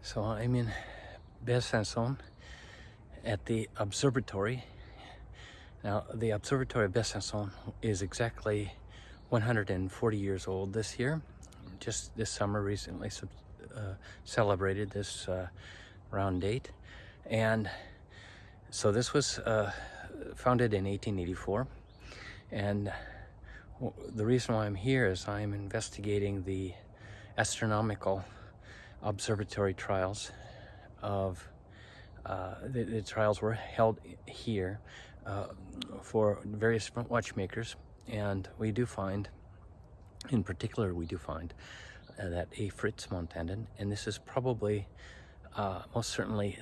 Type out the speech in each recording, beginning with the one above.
So I'm in Besançon at the Observatory. Now, the Observatory of Besançon is exactly 140 years old this year. Just this summer recently celebrated this round date. And so this was founded in 1884. And the reason why I'm here is I'm investigating the astronomical observatory trials of the trials were held here for various different watchmakers, and we do find, in particular, that a Fritz Montandon, and this is probably most certainly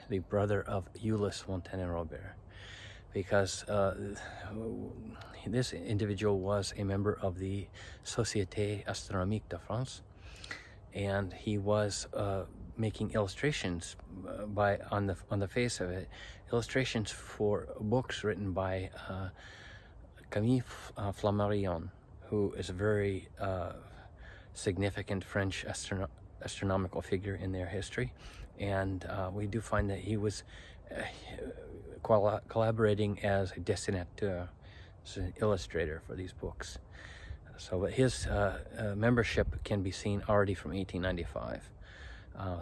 the brother of Ulysse Montandon-Robert, because this individual was a member of the Société Astronomique de France, and he was making illustrations on the face of it, illustrations for books written by Camille Flammarion, who is a very significant French astronomical figure in their history. And we do find that he was collaborating as a dessinateur, as an illustrator for these books. So his membership can be seen already from 1895.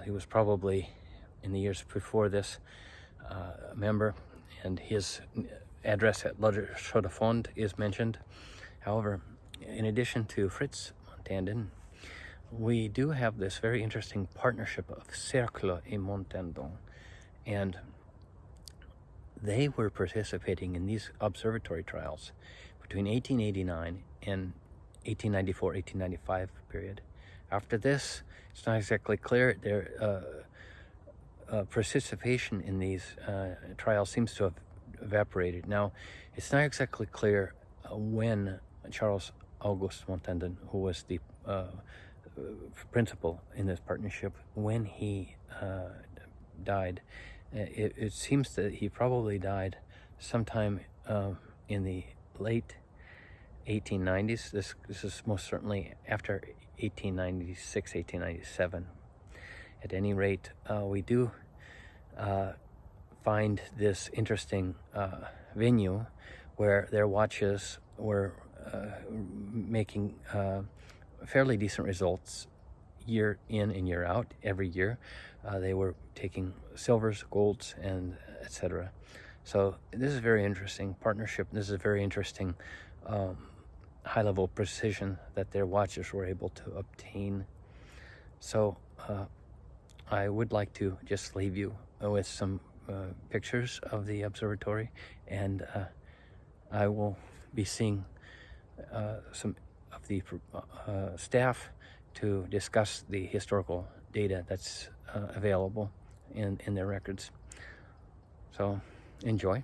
He was probably, in the years before this, a member, and his address at La Chaux de Fonds is mentioned. However, in addition to Fritz Montandon, we do have this very interesting partnership of Cercleux Montandon, and they were participating in these observatory trials between 1889 and 1894-1895 period. After this, it's not exactly clear. Their participation in these trials seems to have evaporated. Now, it's not exactly clear when Charles Auguste Montandon, who was the principal in this partnership, when he died. It seems that he probably died sometime in the late 1890s. This is most certainly after 1896, 1897. At any rate, we do find this interesting venue where their watches were making fairly decent results year in and year out. Every year they were taking silvers, golds, and etc. So this is a very interesting partnership. This is a very interesting high-level precision that their watches were able to obtain. So I would like to just leave you with some pictures of the observatory, and I will be seeing some of the staff to discuss the historical data that's available in their records. So enjoy.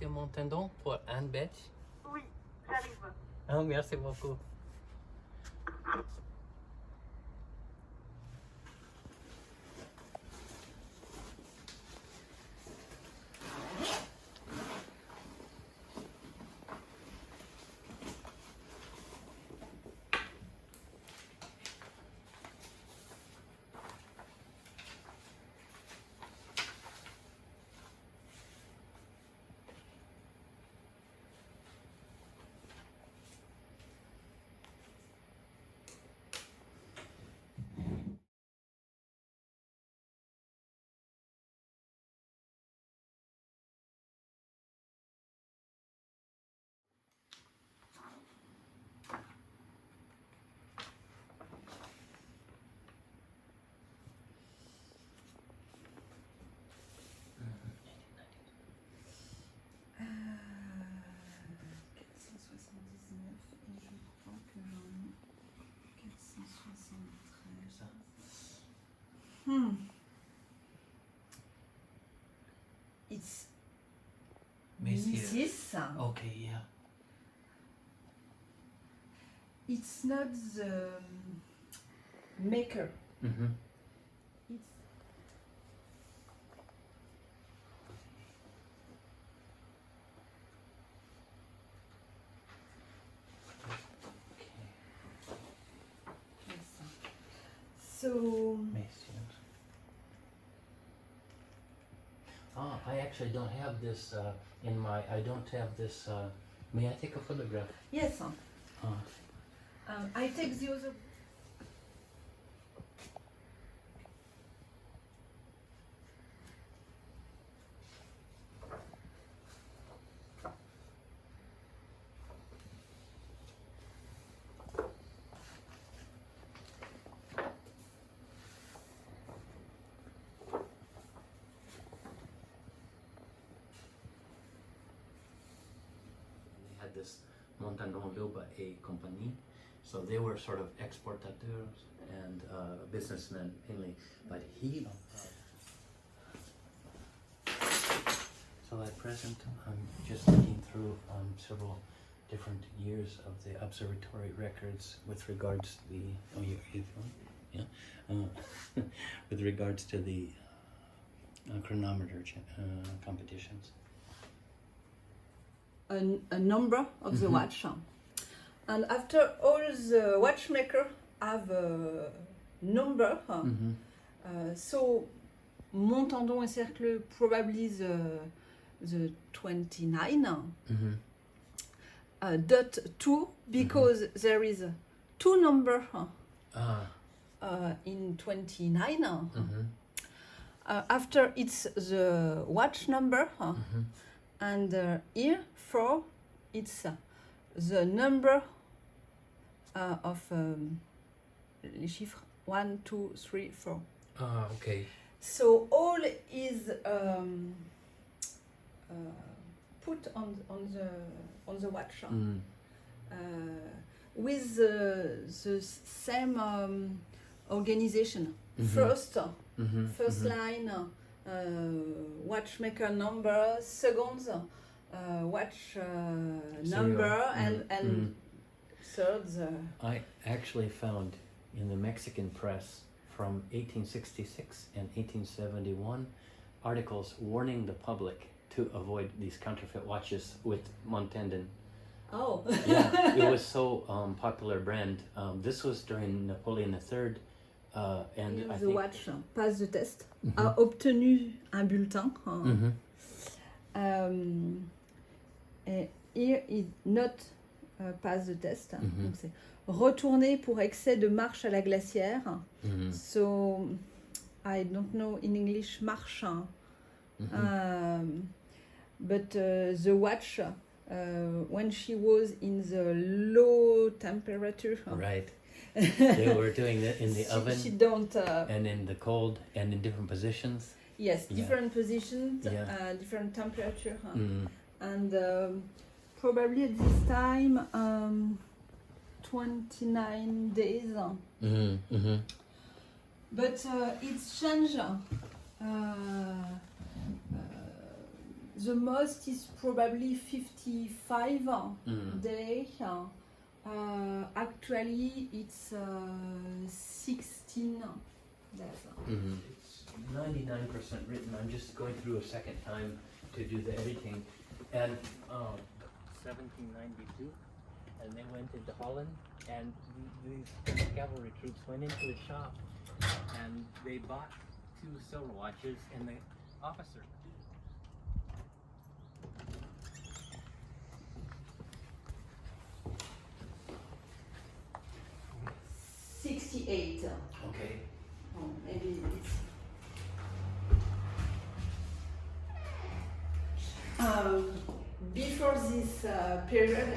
Monsieur Montandon pour un bête? Oui, j'arrive. Oh, merci beaucoup. It's Messieurs. this. Okay, yeah. It's not the maker. Mm-hmm. It's so. Messieurs. Ah, I actually don't have this in my. I don't have this. May I take a photograph? Yes. Uh, I take the other. had this Montandon built by a company, so they were sort of exportateurs and businessmen mainly. But he, so at present, I'm just looking through several different years of the observatory records with regards to the. Oh, you yeah, with regards to the chronometer competitions. A number of the watch, and after all the watchmaker have a number, so Montandon and Cercleux probably the 29 dot 2 because there is two number in 29. After it's the watch number. And here for it's the number of les chiffres 1, 2, 3, 4. Ah, okay. So all is put on the watch with the same organization. First line. Watchmaker number, second watch number, and third. I actually found in the Mexican press from 1866 and 1871 articles warning the public to avoid these counterfeit watches with Montandon. Oh. Yeah, it was so popular brand. This was during Napoleon III. And I the think watch passe the test, a obtenu un bulletin. Here is not passe the test. Donc c'est retourner pour excès de marche à la glacière. So I don't know in English marche. But the watch when she was in the low temperature. Right. They were doing that in the oven. She don't. And in the cold and in different positions. Yes, different positions, different temperature, and probably at this time 29 days. But it's changed The most is probably 55 day. Actually, it's 16 days. It's 99% written. I'm just going through a second time to do the editing. And 1792, and they went into Holland, and these cavalry troops went into a shop, and they bought 2 silver watches, and the officer. 68. Okay. Oh, maybe it's. Before this period,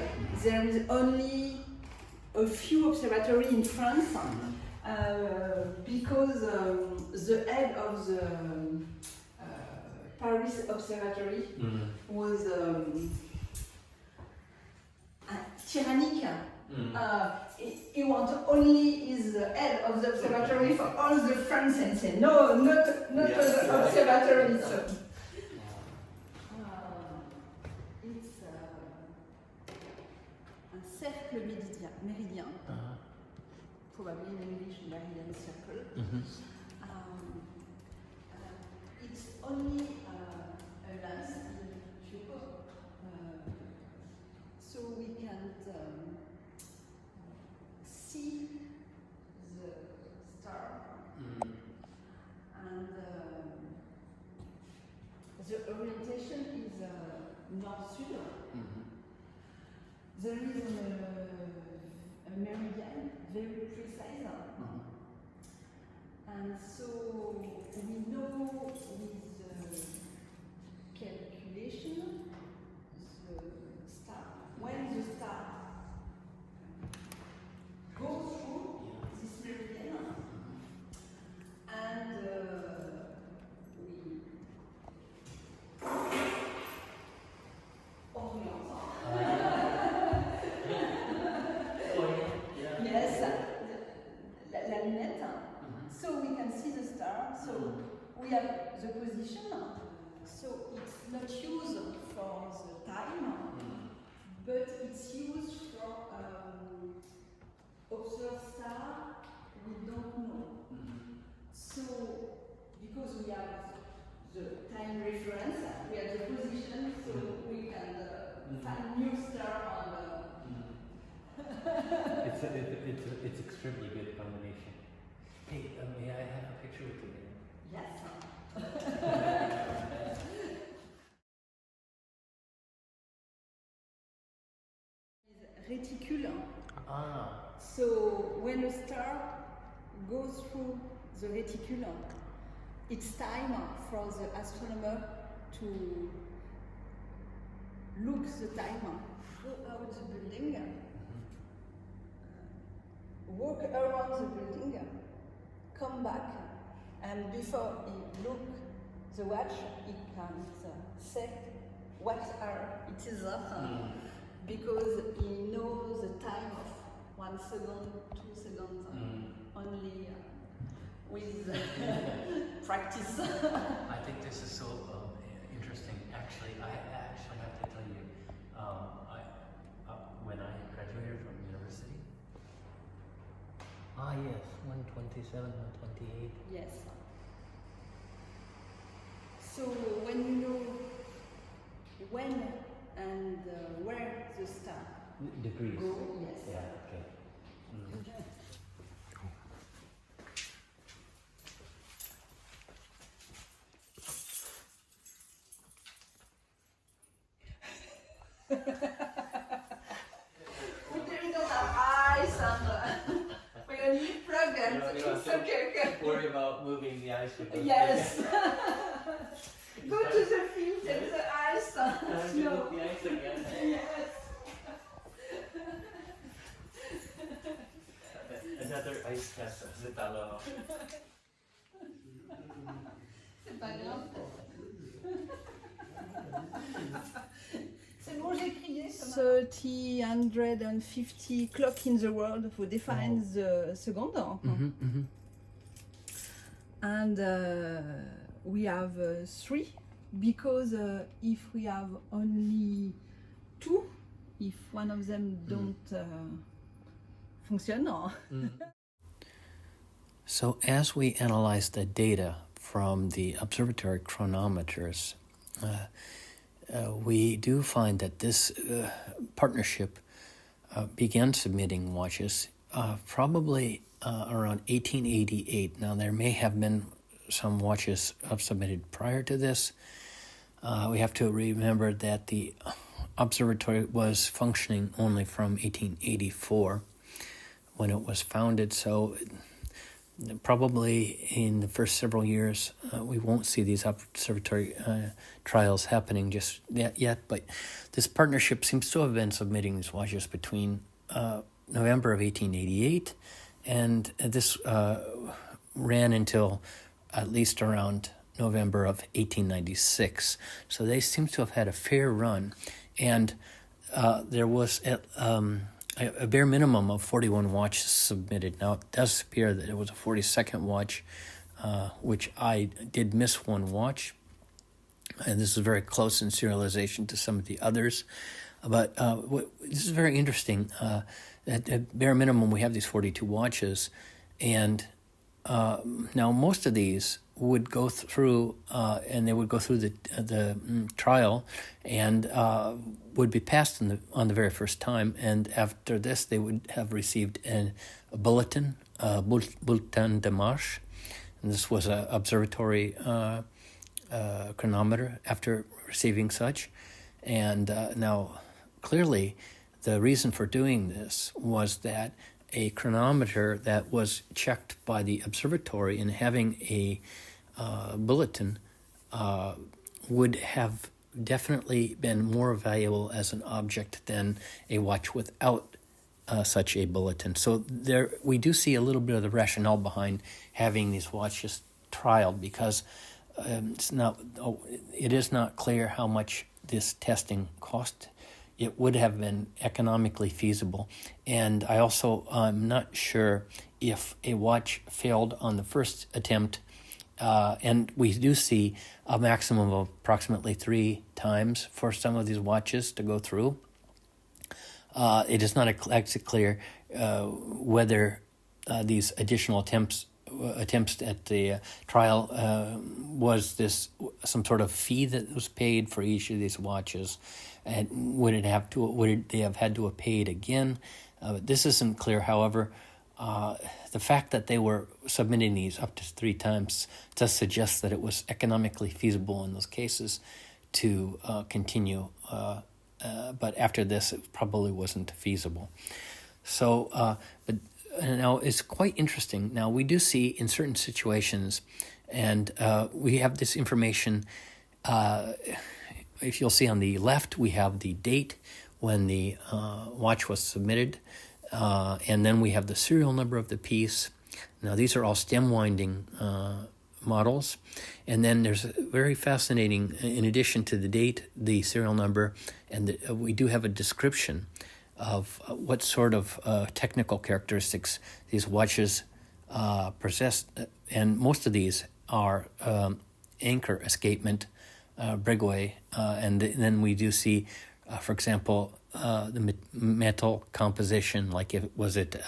there is only a few observatories in France because the head of the Paris Observatory was tyrannic. He wants only is the head of the observatory for all the France and say no, not the observatory. So. It's un cercle méridien, probably in English meridian circle. It's only a lens, so we can see the star and the orientation is north-sud. There is a meridian, very precise, and so we know with calculation the star, when the star goes through this meridian, and we yes, la lunette. So we can see the star. So we have the position. So it's not used for the time, but it's used for observe star we don't know. So because we have the time reference, we have the position, so we can find new star on the. It's extremely good combination. Hey, may I have a picture with you? Yes. Reticule. So when a star goes through the reticule, it's time for the astronomer to look the time, go out the building, walk around the building, come back, and before he look the watch, he can say what hour it is, because he knows the time of 1 second, 2 seconds, only with practice. I think this is so interesting. Actually, I actually have to tell you, when I graduated from university. Yes, 127, 128. Yes. So when you know when and where the star degrees. go, yes. Yeah. Okay. We don't have eyes and we're going to plug them. It's okay. Don't worry about moving the ice. Yes. Go to the field and the ice. No. The ice again. Yes. Another ice test. C'est alors. C'est pas grave. C'est bon, j'ai crié. 350 clock in the world who defines the second. And we have 3 because if we have only two, if one of them don't function, or So as we analyze the data from the observatory chronometers, we do find that this partnership began submitting watches probably around 1888. Now, there may have been some watches submitted prior to this. We have to remember that the observatory was functioning only from 1884 when it was founded, so probably in the first several years we won't see these observatory trials happening just yet, but this partnership seems to have been submitting these watches between November of 1888, and this ran until at least around November of 1896. So they seem to have had a fair run, and there was a bare minimum of 41 watches submitted. Now, it does appear that it was a 42nd watch, which I did miss one watch, and this is very close in serialization to some of the others. But this is very interesting. At bare minimum, we have these 42 watches, and now most of these would go through, and they would go through the trial, and would be passed on the very first time. And after this, they would have received a bulletin, bulletin de marche, and this was an observatory chronometer. After receiving such, and now clearly, the reason for doing this was that a chronometer that was checked by the observatory and having a bulletin would have definitely been more valuable as an object than a watch without such a bulletin. So there, we do see a little bit of the rationale behind having these watches trialed, because it is not clear how much this testing cost. It would have been economically feasible. And I also am not sure if a watch failed on the first attempt, and we do see a maximum of approximately 3 times for some of these watches to go through. It is not exactly clear whether these additional attempts at the trial was this some sort of fee that was paid for each of these watches, and would they have had to have paid again? This isn't clear. However, the fact that they were submitting these up to 3 times does suggest that it was economically feasible in those cases to continue. But after this, it probably wasn't feasible. So, but now it's quite interesting. Now, we do see in certain situations, and we have this information. If you'll see on the left, we have the date when the watch was submitted, and then we have the serial number of the piece. Now, these are all stem winding models, and then there's a very fascinating, in addition to the date, the serial number, and we do have a description of what sort of technical characteristics these watches possess, and most of these are anchor escapement, breguet, and then we do see, for example, the metal composition, like if was it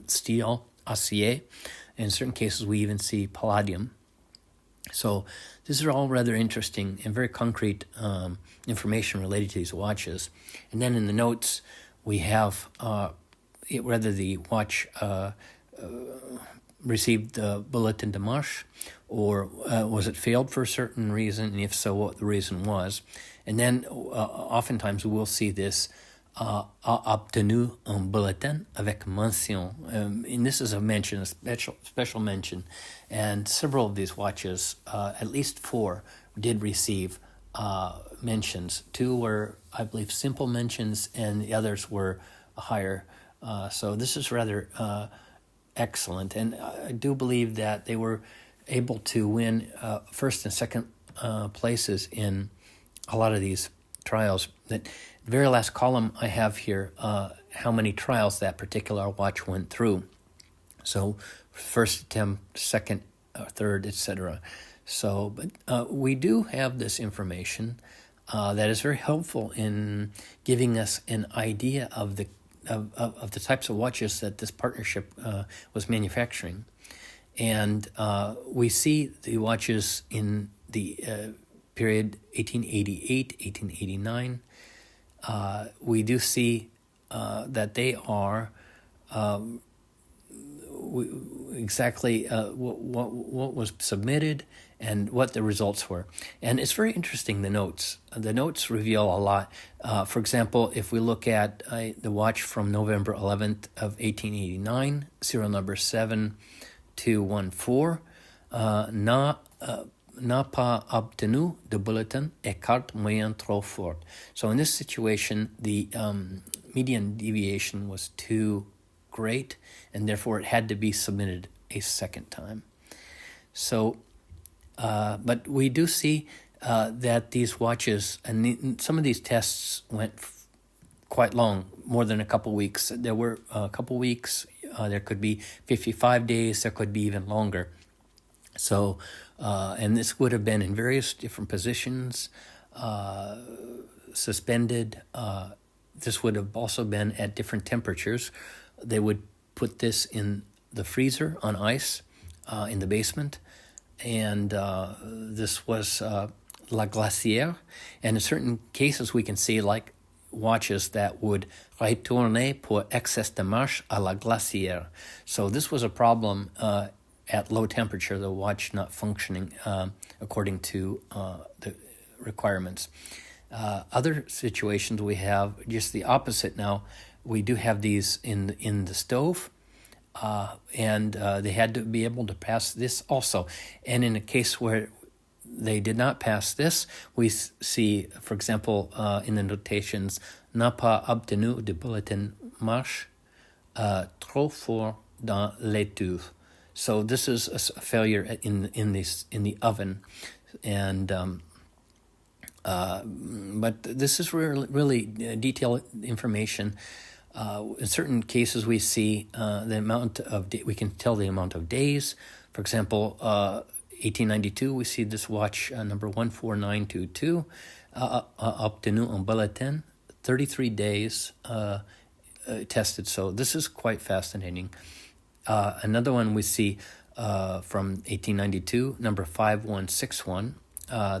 steel, acier. In certain cases, we even see palladium. So these are all rather interesting and very concrete information related to these watches. And then in the notes, we have whether the watch received the bulletin de marche, or was it failed for a certain reason, and if so, what the reason was. And then oftentimes we will see this a obtenu un bulletin avec mention. And this is a mention, a special mention. And several of these watches, at least 4, did receive mentions. 2 were, I believe, simple mentions, and the others were higher. So this is rather excellent. And I do believe that they were able to win first and second places in a lot of these trials. That the very last column I have here, how many trials that particular watch went through. So first attempt, second, third, etc. So, but we do have this information that is very helpful in giving us an idea of the types of watches that this partnership was manufacturing. And we see the watches in the period 1888, 1889. We do see that they are exactly what was submitted and what the results were. And it's very interesting, the notes. The notes reveal a lot. For example, if we look at the watch from November 11th of 1889, serial number 7214, n'a pas obtenu de bulletin et carte moyenne trop forte. So in this situation, the median deviation was too great, and therefore it had to be submitted a second time. So, but we do see that these watches, and some of these tests went quite long, more than a couple weeks. There were a couple weeks, there could be 55 days, there could be even longer. So, and this would have been in various different positions, suspended. This would have also been at different temperatures. They would put this in the freezer on ice in the basement. And this was la glacière. And in certain cases, we can see like watches that would retourner pour excès de marche à la glacière. So this was a problem at low temperature, the watch not functioning according to the requirements. Other situations we have just the opposite now. We do have these in the stove, and they had to be able to pass this also. And in a case where they did not pass this, we see, for example, in the notations, n'a pas obtenu de bulletin marche trop fort dans l'étuve. So this is a failure in the oven, and but this is really detailed information. In certain cases, we see the amount of we can tell the amount of days. For example, 1892, we see this watch number 14922 obtenu un bulletin, 33 days tested. So this is quite fascinating. Another one we see from 1892, number 5161.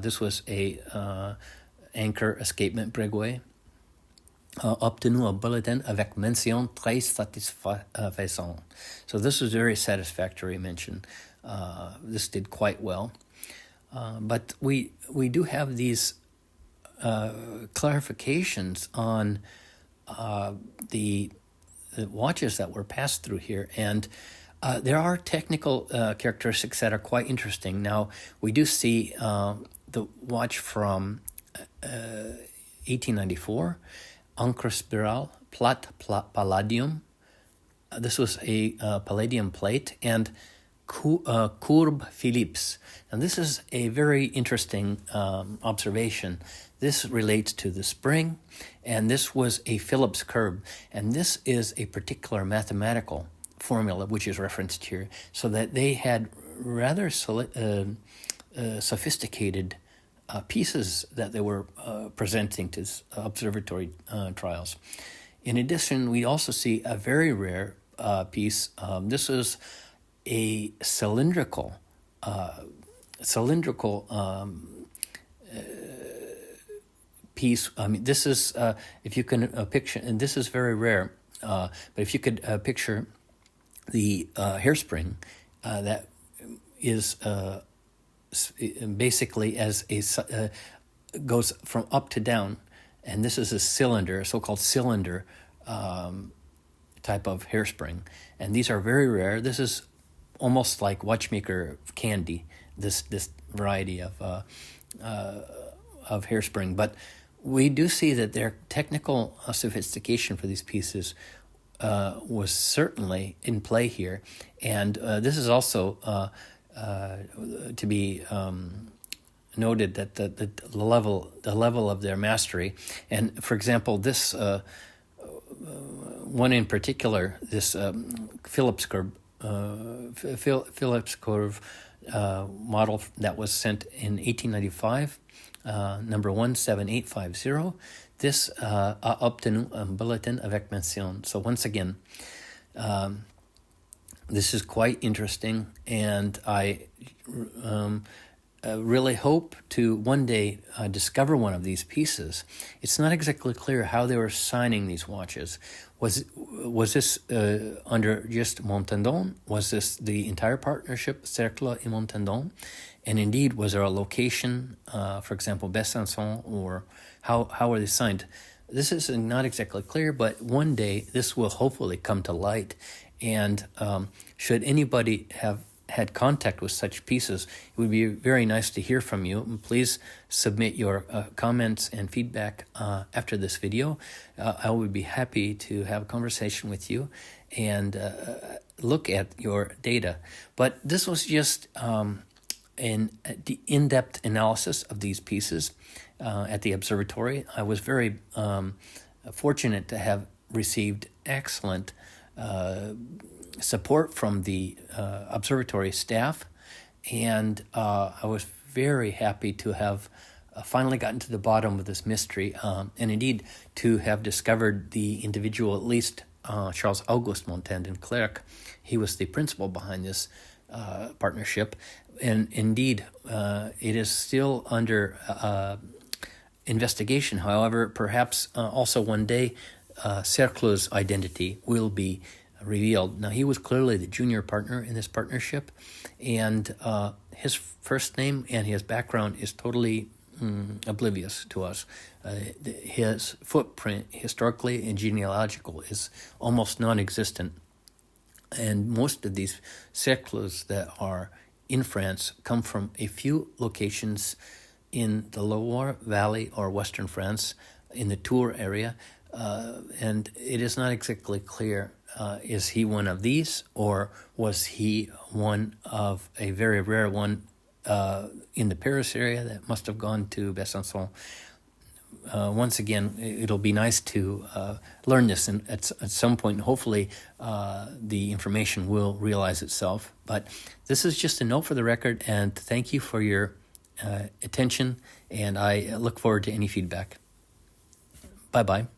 This was a anchor escapement Breguet. Obtenu un bulletin avec mention très satisfaisant. So this was very satisfactory mention. This did quite well. But we do have these clarifications on the watches that were passed through here, and there are technical characteristics that are quite interesting. Now, we do see the watch from 1894, Encre Spirale, Plate Palladium. This was a palladium plate, and Courbe Philips. Now, this is a very interesting observation. This relates to the spring, and this was a Phillips curve, and this is a particular mathematical formula which is referenced here, so that they had rather sophisticated pieces that they were presenting to observatory trials. In addition, we also see a very rare piece. This is a cylindrical piece. I mean, this is, if you can picture, and this is very rare, but if you could picture the hairspring that is basically as a goes from up to down, and this is a cylinder, a so-called cylinder type of hairspring, and these are very rare. This is almost like watchmaker candy, this variety of hairspring, but we do see that their technical sophistication for these pieces was certainly in play here, and this is also to be noted that the level of their mastery. And for example, this one in particular, this Phillips curve, model that was sent in 1895, number 17850. This a obtenu un bulletin avec mention. So once again, this is quite interesting, and I really hope to one day discover one of these pieces. It's not exactly clear how they were signing these watches. Was this under just Montandon? Was this the entire partnership, Cercleux Montandon? And indeed, was there a location, for example, Besançon, or how are they signed? This is not exactly clear, but one day this will hopefully come to light. And should anybody have had contact with such pieces, it would be very nice to hear from you. And please submit your comments and feedback after this video. I would be happy to have a conversation with you and look at your data. But this was just an in-depth analysis of these pieces at the observatory. I was very fortunate to have received excellent support from the observatory staff, and I was very happy to have finally gotten to the bottom of this mystery, and indeed to have discovered the individual, at least Charles Auguste Montandon Clerc. He was the principal behind this partnership, and indeed it is still under investigation. However, perhaps also one day Cercleux's identity will be revealed. Now, he was clearly the junior partner in this partnership, and his first name and his background is totally oblivious to us. His footprint, historically and genealogical, is almost non-existent, and most of these Cercleux that are in France come from a few locations in the Loire Valley or Western France, in the Tours area, and it is not exactly clear, is he one of these, or was he one of a very rare one in the Paris area that must have gone to Besançon? Once again, it'll be nice to learn this, and at some point, hopefully, the information will realize itself. But this is just a note for the record, and thank you for your attention, and I look forward to any feedback. Bye-bye.